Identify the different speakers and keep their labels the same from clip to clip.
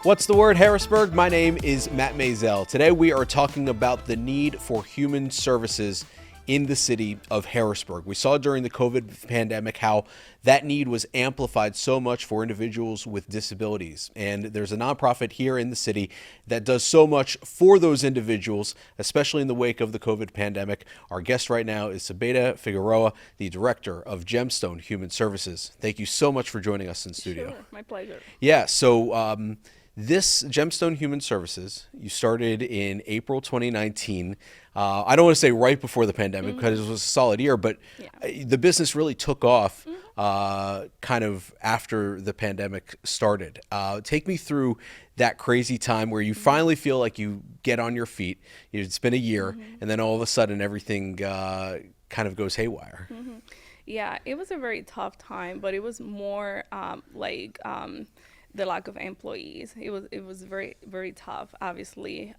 Speaker 1: What's the word, Harrisburg? My name is Matt Maisel. Today we are talking about the need for human services in the city of Harrisburg. We saw during the COVID pandemic how that need was amplified so much for individuals with disabilities. And there's a nonprofit here in the city that does so much for those individuals, especially in the wake of the COVID pandemic. Our guest right now is Sobeyda Figueroa, the director of Gemstone Human Services. Thank you so much for joining us in studio.
Speaker 2: Sure, my pleasure.
Speaker 1: Yeah, so this Gemstone Human Services, you started in April 2019. I don't want to say right before the pandemic because it was a solid year, but the business really took off kind of after the pandemic started. Take me through that crazy time where you finally feel like you get on your feet. It's been a year, and then all of a sudden everything kind of goes haywire.
Speaker 2: Yeah, it was a very tough time, but it was more the lack of employees. It was very, very tough, obviously,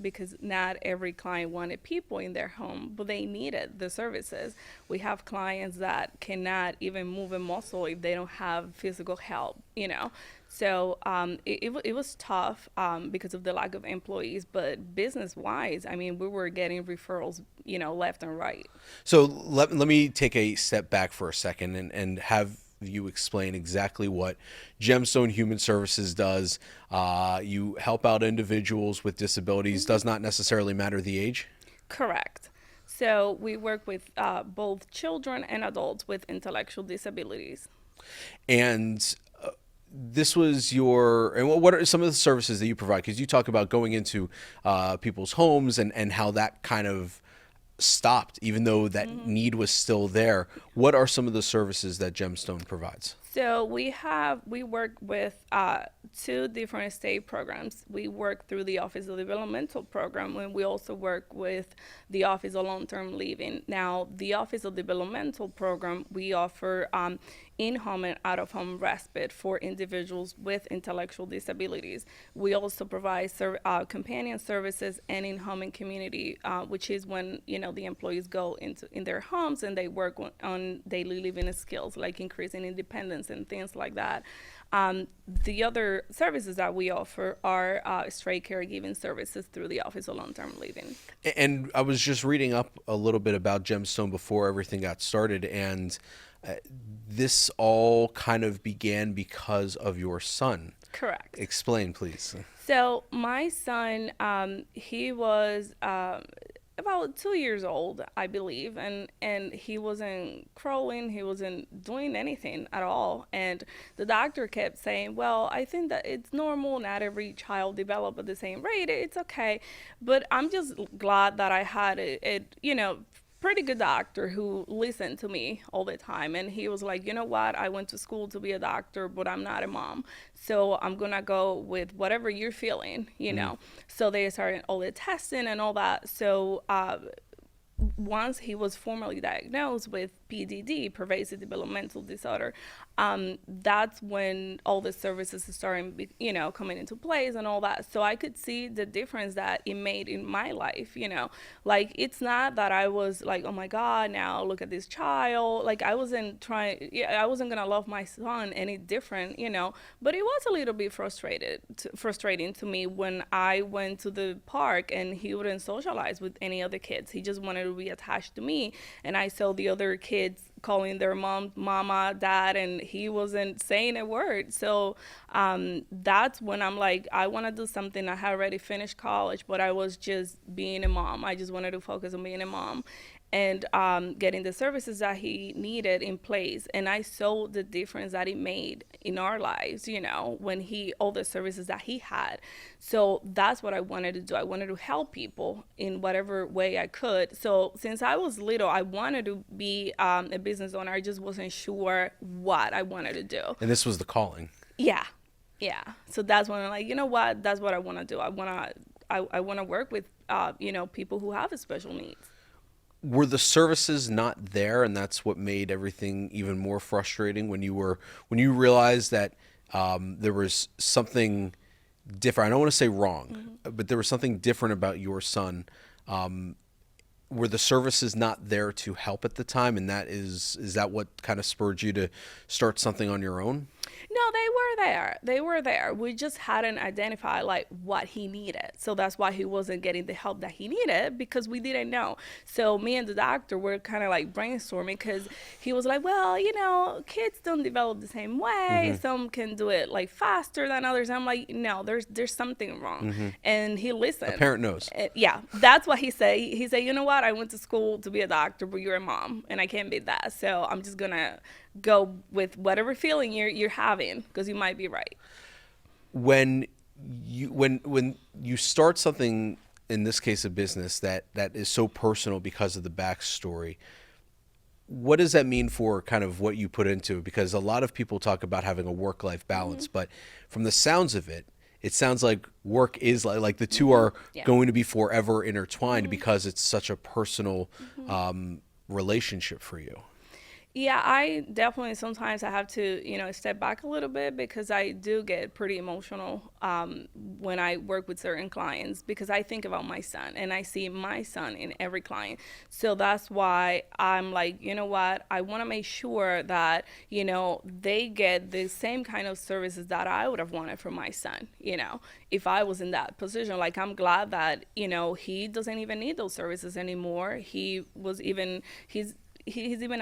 Speaker 2: because not every client wanted people in their home, but they needed the services. We have clients that cannot even move a muscle if they don't have physical help, So it was tough because of the lack of employees, but business-wise, I mean, we were getting referrals, left and right.
Speaker 1: So let me take a step back for a second and have you explain exactly what Gemstone Human Services does. You help out individuals with disabilities, does not necessarily matter the age?
Speaker 2: Correct. So we work with both children and adults with intellectual disabilities.
Speaker 1: And this was and what are some of the services that you provide? Because you talk about going into people's homes and how that kind of stopped, even though that need was still there. What are some of the services that Gemstone provides?
Speaker 2: So we work with two different state programs. We work through the Office of Developmental program, and we also work with the Office of Long-Term Living. Now, the Office of Developmental program, we offer in-home and out-of-home respite for individuals with intellectual disabilities. We also provide companion services and in-home and community, which is when the employees go in their homes and they work on daily living skills like increasing independence and things like that. The other services that we offer are straight caregiving services through the Office of Long-Term Living.
Speaker 1: And I was just reading up a little bit about Gemstone before everything got started, and this all kind of began because of your son.
Speaker 2: Correct.
Speaker 1: Explain, please.
Speaker 2: So my son, he was about 2 years old, I believe, and he wasn't crawling, he wasn't doing anything at all. And the doctor kept saying, well, I think that it's normal, not every child develop at the same rate, it's okay. But I'm just glad that I had a pretty good doctor who listened to me all the time. And he was like, you know what, I went to school to be a doctor, but I'm not a mom. So I'm going to go with whatever you're feeling, So they started all the testing and all that. So once he was formally diagnosed with PDD, pervasive developmental disorder, that's when all the services started, coming into place and all that. So I could see the difference that it made in my life, Like, it's not that I was like, oh my God, now look at this child. Like, I wasn't going to love my son any different, But it was a little bit frustrating to me when I went to the park and he wouldn't socialize with any other kids. He just wanted to be attached to me. And I saw the other kids calling their mom, mama, dad, and he wasn't saying a word. So that's when I'm like, I want to do something. I had already finished college, but I was just being a mom. I just wanted to focus on being a mom and getting the services that he needed in place. And I saw the difference that it made in our lives, when all the services that he had. So that's what I wanted to do. I wanted to help people in whatever way I could. So since I was little, I wanted to be a business owner. I just wasn't sure what I wanted to do.
Speaker 1: And this was the calling.
Speaker 2: Yeah. So that's when I'm like, you know what? That's what I want to do. I want to work with, people who have special needs.
Speaker 1: Were the services not there, and that's what made everything even more frustrating when you realized that there was something different? I don't want to say wrong, but there was something different about your son. Were the services not there to help at the time, and is that what kind of spurred you to start something on your own?
Speaker 2: No, they were there. They were there. We just hadn't identified like what he needed. So that's why he wasn't getting the help that he needed because we didn't know. So me and the doctor were kind of like brainstorming because he was like, well, kids don't develop the same way. Some can do it like faster than others. I'm like, no, there's something wrong. And he listened.
Speaker 1: A parent knows.
Speaker 2: Yeah, that's what he said. He said, you know what? I went to school to be a doctor, but you're a mom, and I can't be that. So I'm just gonna go with whatever feeling you're having because you might be right.
Speaker 1: When you start something, in this case a business that is so personal because of the backstory, what does that mean for kind of what you put into it? Because a lot of people talk about having a work-life balance, but from the sounds of it, it sounds like work is like the two are going to be forever intertwined because it's such a personal relationship for you.
Speaker 2: Yeah, I definitely sometimes I have to, step back a little bit because I do get pretty emotional when I work with certain clients because I think about my son and I see my son in every client. So that's why I'm like, you know what? I want to make sure that, they get the same kind of services that I would have wanted from my son, if I was in that position. Like, I'm glad that, he doesn't even need those services anymore. He's even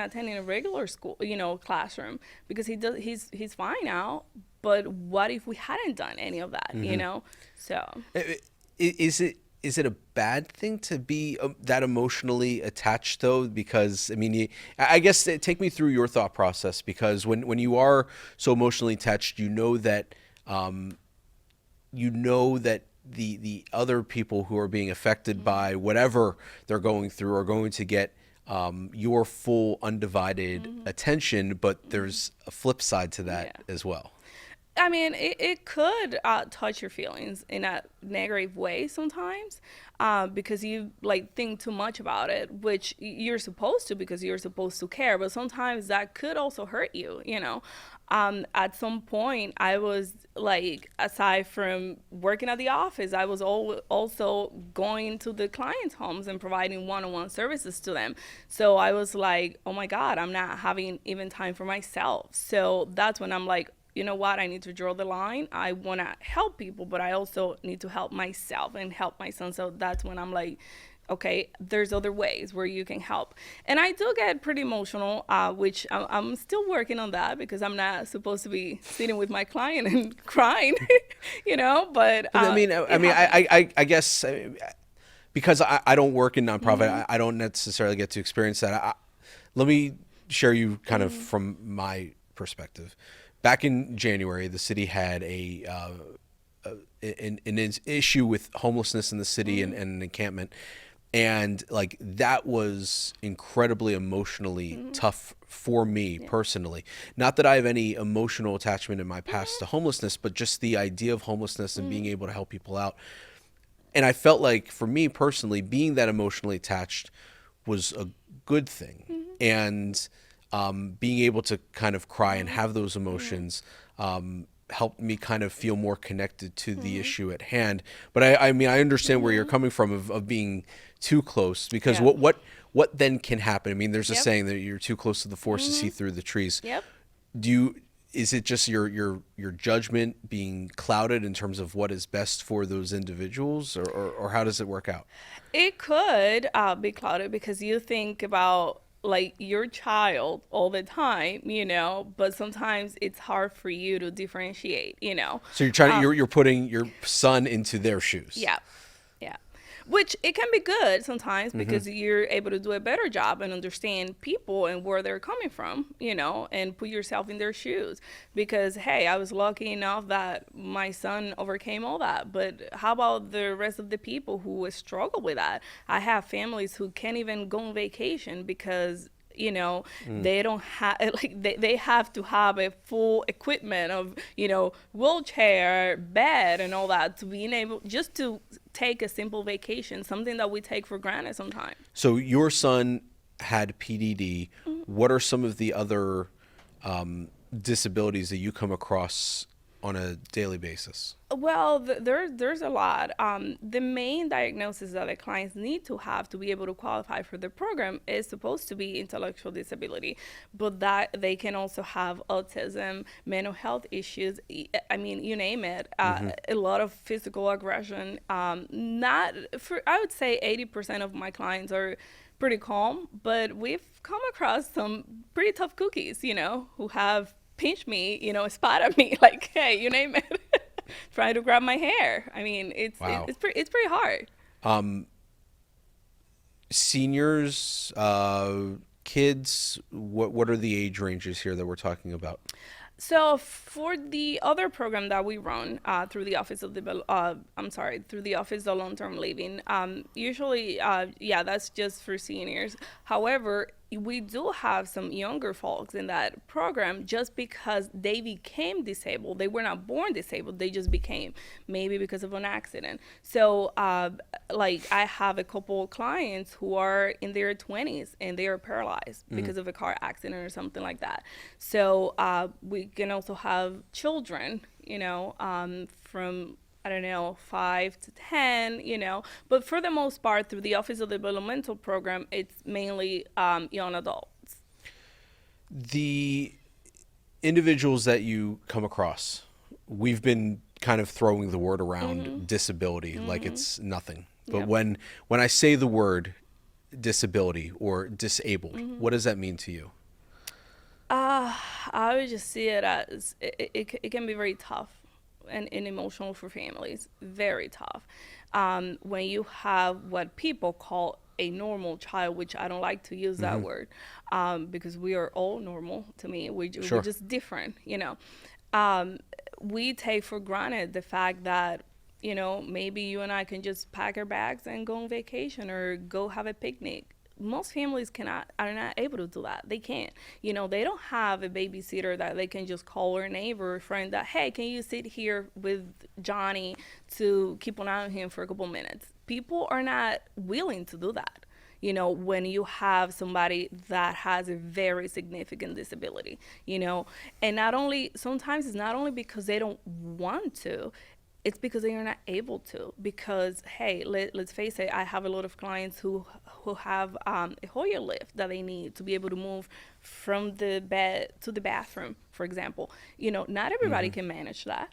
Speaker 2: attending a regular school, classroom because he's fine now. But what if we hadn't done any of that, So
Speaker 1: is it a bad thing to be that emotionally attached though? Because I guess take me through your thought process, because when you are so emotionally attached, that the other people who are being affected by whatever they're going through are going to get your full undivided attention, but there's a flip side to that as well.
Speaker 2: I mean, it could touch your feelings in a negative way sometimes because you think too much about it, which you're supposed to because you're supposed to care. But sometimes that could also hurt you, At some point, I was aside from working at the office, I was also going to the clients' homes and providing one-on-one services to them. So I was like, oh my God, I'm not having even time for myself. So that's when I'm like, you know what, I need to draw the line. I want to help people, but I also need to help myself and help my son. So that's when I'm like, okay, there's other ways where you can help. And I do get pretty emotional, which I'm still working on that because I'm not supposed to be sitting with my client and crying, but
Speaker 1: I guess because I don't work in nonprofit, I don't necessarily get to experience that. Let me share you kind of from my perspective. Back in January, the city had an issue with homelessness in the city and an encampment. And that was incredibly emotionally tough for me personally. Not that I have any emotional attachment in my past to homelessness, but just the idea of homelessness and being able to help people out. And I felt like for me personally, being that emotionally attached was a good thing. And being able to kind of cry and have those emotions helped me kind of feel more connected to the issue at hand. But I understand where you're coming from of being too close, because what then can happen? There's a saying that you're too close to the forest to see through the trees. Is it just your judgment being clouded in terms of what is best for those individuals, or how does it work out?
Speaker 2: It could be clouded because you think about your child all the time, but sometimes it's hard for you to differentiate,
Speaker 1: So you're trying you're putting your son into their shoes.
Speaker 2: Yeah. Which it can be good sometimes because you're able to do a better job and understand people and where they're coming from, and put yourself in their shoes. Because, hey, I was lucky enough that my son overcame all that. But how about the rest of the people who struggle with that? I have families who can't even go on vacation because they don't have they have to have a full equipment of wheelchair, bed, and all that to being able just to take a simple vacation, something that we take for granted sometimes.
Speaker 1: So your son had PDD. What are some of the other disabilities that you come across on a daily basis?
Speaker 2: Well, there's a lot. The main diagnosis that the clients need to have to be able to qualify for the program is supposed to be intellectual disability, but that they can also have autism, mental health issues. I mean, you name it. A lot of physical aggression. Not for I would say 80% of my clients are pretty calm, but we've come across some pretty tough cookies, who have pinched me, spat at me, like, hey, you name it. Trying to grab my hair. I mean,
Speaker 1: Wow.
Speaker 2: it's pretty hard.
Speaker 1: Seniors, kids, what are the age ranges here that we're talking about?
Speaker 2: So for the other program that we run through the Office of through the Office of Long-Term Living, usually, yeah, that's just for seniors. However, we do have some younger folks in that program just because they became disabled. They were not born disabled. They just became, maybe because of an accident. So, like, I have a couple of clients who are in their 20s and they are paralyzed because of a car accident or something like that. So, we can also have children, from I don't know, 5 to 10, but for the most part, through the Office of Developmental Program, it's mainly young adults.
Speaker 1: The individuals that you come across, we've been kind of throwing the word around disability like it's nothing. But
Speaker 2: Yep.
Speaker 1: when I say the word disability or disabled, what does that mean to you?
Speaker 2: I would just see it as it can be very tough and emotional for families, very tough. When you have what people call a normal child, which I don't like to use that word, because we are all normal to me.
Speaker 1: Sure.
Speaker 2: We're just different. We take for granted the fact that, maybe you and I can just pack our bags and go on vacation or go have a picnic. Most families are not able to do that. They can't. They don't have a babysitter that they can just call their neighbor or friend that, hey, can you sit here with Johnny to keep an eye on him for a couple minutes? People are not willing to do that. When you have somebody that has a very significant disability, and sometimes it's not only because they don't want to, it's because they are not able to. Because, hey, let's face it, I have a lot of clients who have a Hoyer lift that they need to be able to move from the bed to the bathroom, for example. Not everybody can manage that.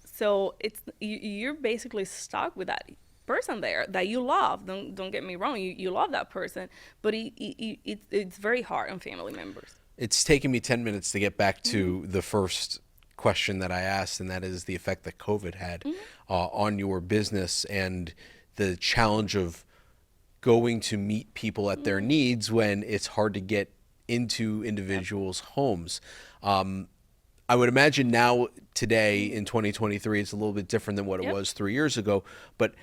Speaker 2: So you're basically stuck with that person there that you love. Don't get me wrong, you love that person, but it's very hard on family members.
Speaker 1: It's taken me 10 minutes to get back to the first question that I asked, and that is the effect that COVID had on your business and the challenge of going to meet people at their needs when it's hard to get into individuals' homes. I would imagine now, today in 2023, it's a little bit different than what it was 3 years ago, but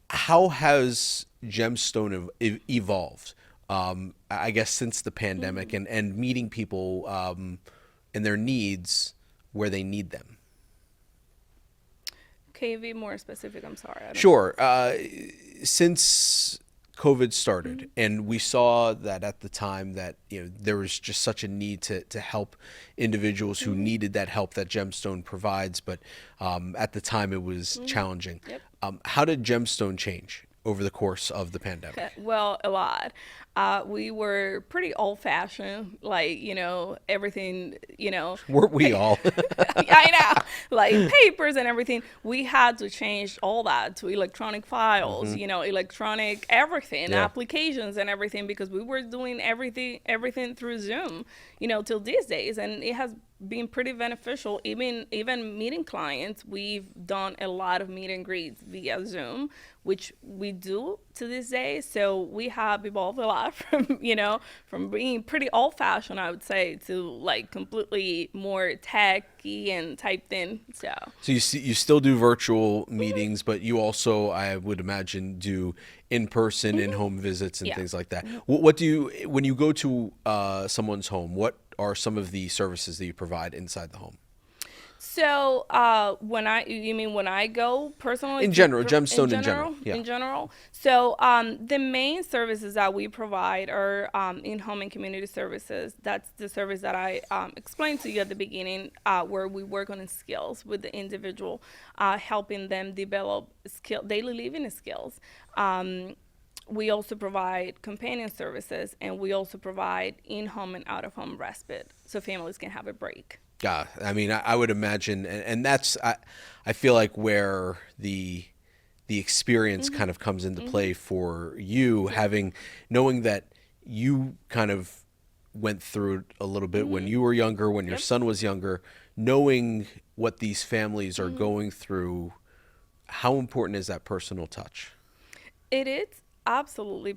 Speaker 1: how has Gemstone evolved? I guess since the pandemic and meeting people and their needs where they need them.
Speaker 2: Can you be more specific? I'm sorry.
Speaker 1: Sure. Since COVID started, and we saw that at the time that there was just such a need to help individuals who needed that help that Gemstone provides, but at the time it was challenging.
Speaker 2: Yep.
Speaker 1: How did Gemstone change over the course of the pandemic?
Speaker 2: Well, a lot. We were pretty old-fashioned, like, everything,
Speaker 1: Weren't we all?
Speaker 2: I know, like papers and everything. We had to change all that to electronic files, electronic everything,
Speaker 1: Yeah.
Speaker 2: applications and everything, because we were doing everything through Zoom, till these days, and it has been pretty beneficial. Even meeting clients, we've done a lot of meet and greets via Zoom, which we do to this day. So we have evolved a lot from being pretty old-fashioned, I would say, to like completely more techy and typed in. So
Speaker 1: You still do virtual meetings, but you also, I would imagine, do in-person, in-home visits and
Speaker 2: Yeah.
Speaker 1: things like that. What do you, when you go to someone's home, what are some of the services that you provide inside the home?
Speaker 2: So, you mean when I go personally
Speaker 1: In
Speaker 2: to,
Speaker 1: general, Gemstone in general. Yeah.
Speaker 2: in general. So, the main services that we provide are in-home and community services. That's the service that I explained to you at the beginning, where we work on skills with the individual, helping them develop daily living skills. We also provide companion services, and we also provide in-home and out-of-home respite, so families can have a break.
Speaker 1: Yeah, I mean, I would imagine, and that's I feel like where the experience kind of comes into play for you, having knowing that you kind of went through it a little bit when you were younger, when your
Speaker 2: Yep.
Speaker 1: son was younger, knowing what these families are going through. How important is that personal touch?
Speaker 2: It is absolutely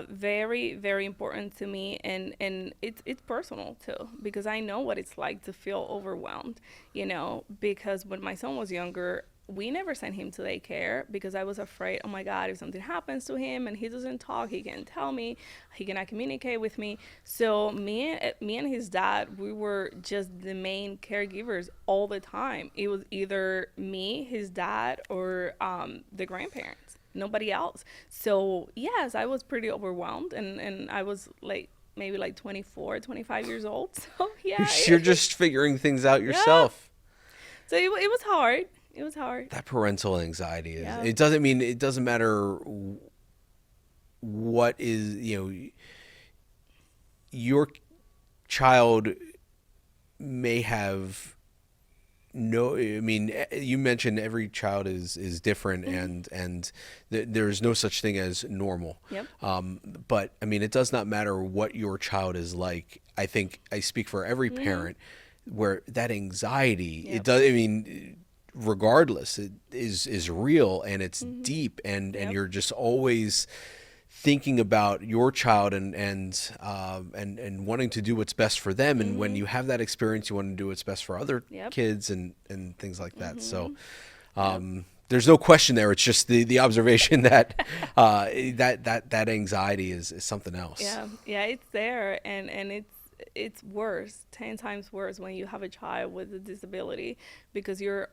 Speaker 2: very, very important to me, and it's personal too, because I know what it's like to feel overwhelmed, because when my son was younger, we never sent him to daycare because I was afraid, oh my God, if something happens to him and he doesn't talk, he can't tell me, he cannot communicate with me. So me and his dad, we were just the main caregivers all the time. It was either me, his dad, or the grandparents, nobody else. So yes, I was pretty overwhelmed, and I was like maybe like 24, 25 years old. So yeah,
Speaker 1: You're just figuring things out
Speaker 2: yeah.
Speaker 1: yourself.
Speaker 2: So it was hard. It was hard.
Speaker 1: That parental anxiety is.
Speaker 2: Yeah.
Speaker 1: It doesn't matter what is, your child may have no, I mean, you mentioned every child is different, and there's no such thing as normal.
Speaker 2: Yep.
Speaker 1: But I mean, it does not matter what your child is like. I think I speak for every parent where that anxiety, it
Speaker 2: Yep.
Speaker 1: does, I mean, regardless, it is real, and it's deep, and
Speaker 2: Yep.
Speaker 1: you're just always thinking about your child, and wanting to do what's best for them. And when you have that experience, you want to do what's best for other
Speaker 2: Yep.
Speaker 1: kids, and things like that. So there's no question there. It's just the observation that that anxiety is something else.
Speaker 2: Yeah. Yeah. It's there, and it's worse, 10 times worse when you have a child with a disability, because you're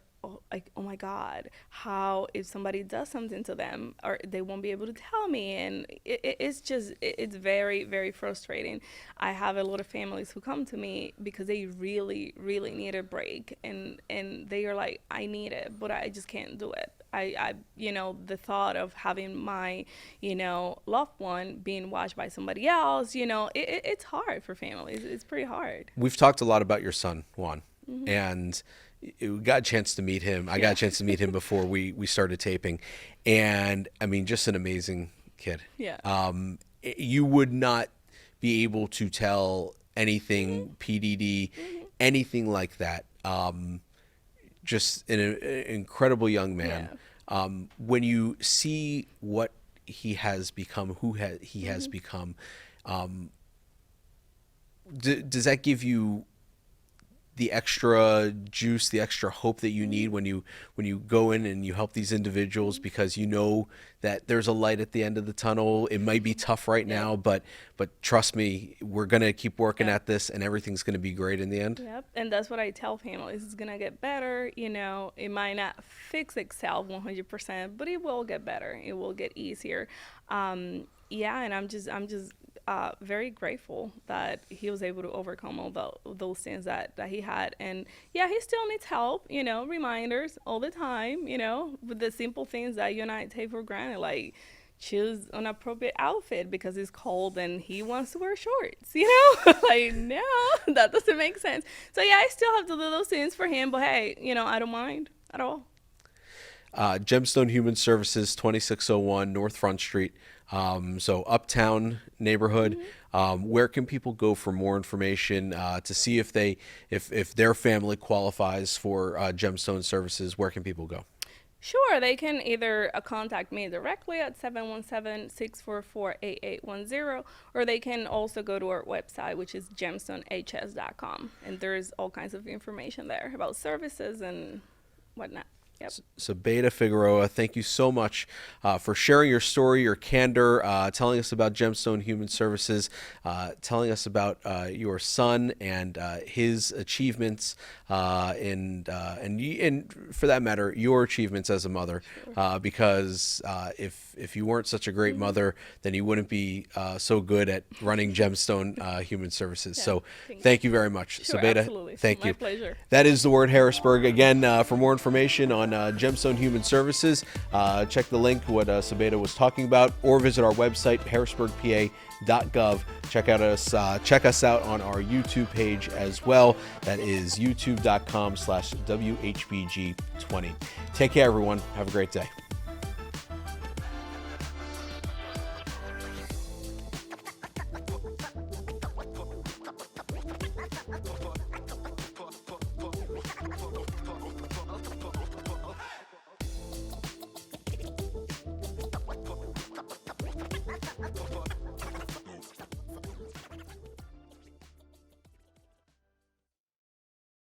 Speaker 2: like, oh my God, how if somebody does something to them, or they won't be able to tell me, and it's very, very frustrating. I have a lot of families who come to me because they really, really need a break, and they are like, I need it, but I just can't do it. The thought of having my, loved one being watched by somebody else, it's hard for families. It's pretty hard.
Speaker 1: We've talked a lot about your son, Juan, and we got a chance to meet him. I got a chance to meet him before we started taping, and I mean, just an amazing kid.
Speaker 2: Yeah.
Speaker 1: You would not be able to tell anything PDD, anything like that. Just an incredible young man. When you see what he has become, he has become, does that give you the extra juice, the extra hope that you need when you go in and you help these individuals, because you know that there's a light at the end of the tunnel? It might be tough right now, but trust me, we're gonna keep working at this, and everything's gonna be great in the end.
Speaker 2: Yep, and that's what I tell families. It's gonna get better. It might not fix itself 100%, but it will get better. It will get easier. Yeah, and I'm just very grateful that he was able to overcome all those things that he had. And yeah, he still needs help. Reminders all the time. With the simple things that you and I take for granted, like choose an appropriate outfit because it's cold and he wants to wear shorts, like, no, that doesn't make sense. So yeah, I still have to do those things for him, but hey, I don't mind at all.
Speaker 1: Gemstone Human Services, 2601 North Front Street. So uptown neighborhood. Where can people go for more information, to see if their family qualifies for Gemstone Services? Where can people go?
Speaker 2: Sure, they can either contact me directly at 717-644-8810, or they can also go to our website, which is gemstonehs.com, and there's all kinds of information there about services and whatnot. Yep.
Speaker 1: Sobeyda Figueroa, thank you so much for sharing your story, your candor, telling us about Gemstone Human Services, telling us about your son and his achievements, and for that matter, your achievements as a mother. Because if you weren't such a great mother, then you wouldn't be so good at running Gemstone Human Services.
Speaker 2: Yeah,
Speaker 1: So thank you very much,
Speaker 2: Sure,
Speaker 1: Sobeyda.
Speaker 2: absolutely.
Speaker 1: Thank
Speaker 2: My
Speaker 1: you.
Speaker 2: pleasure.
Speaker 1: That is the word Harrisburg. Again, for more information on Gemstone Human Services, check the link what Sobeyda was talking about, or visit our website harrisburgpa.gov. Check us out on our YouTube page as well. That is youtube.com/WHBG20. Take care, everyone. Have a great day.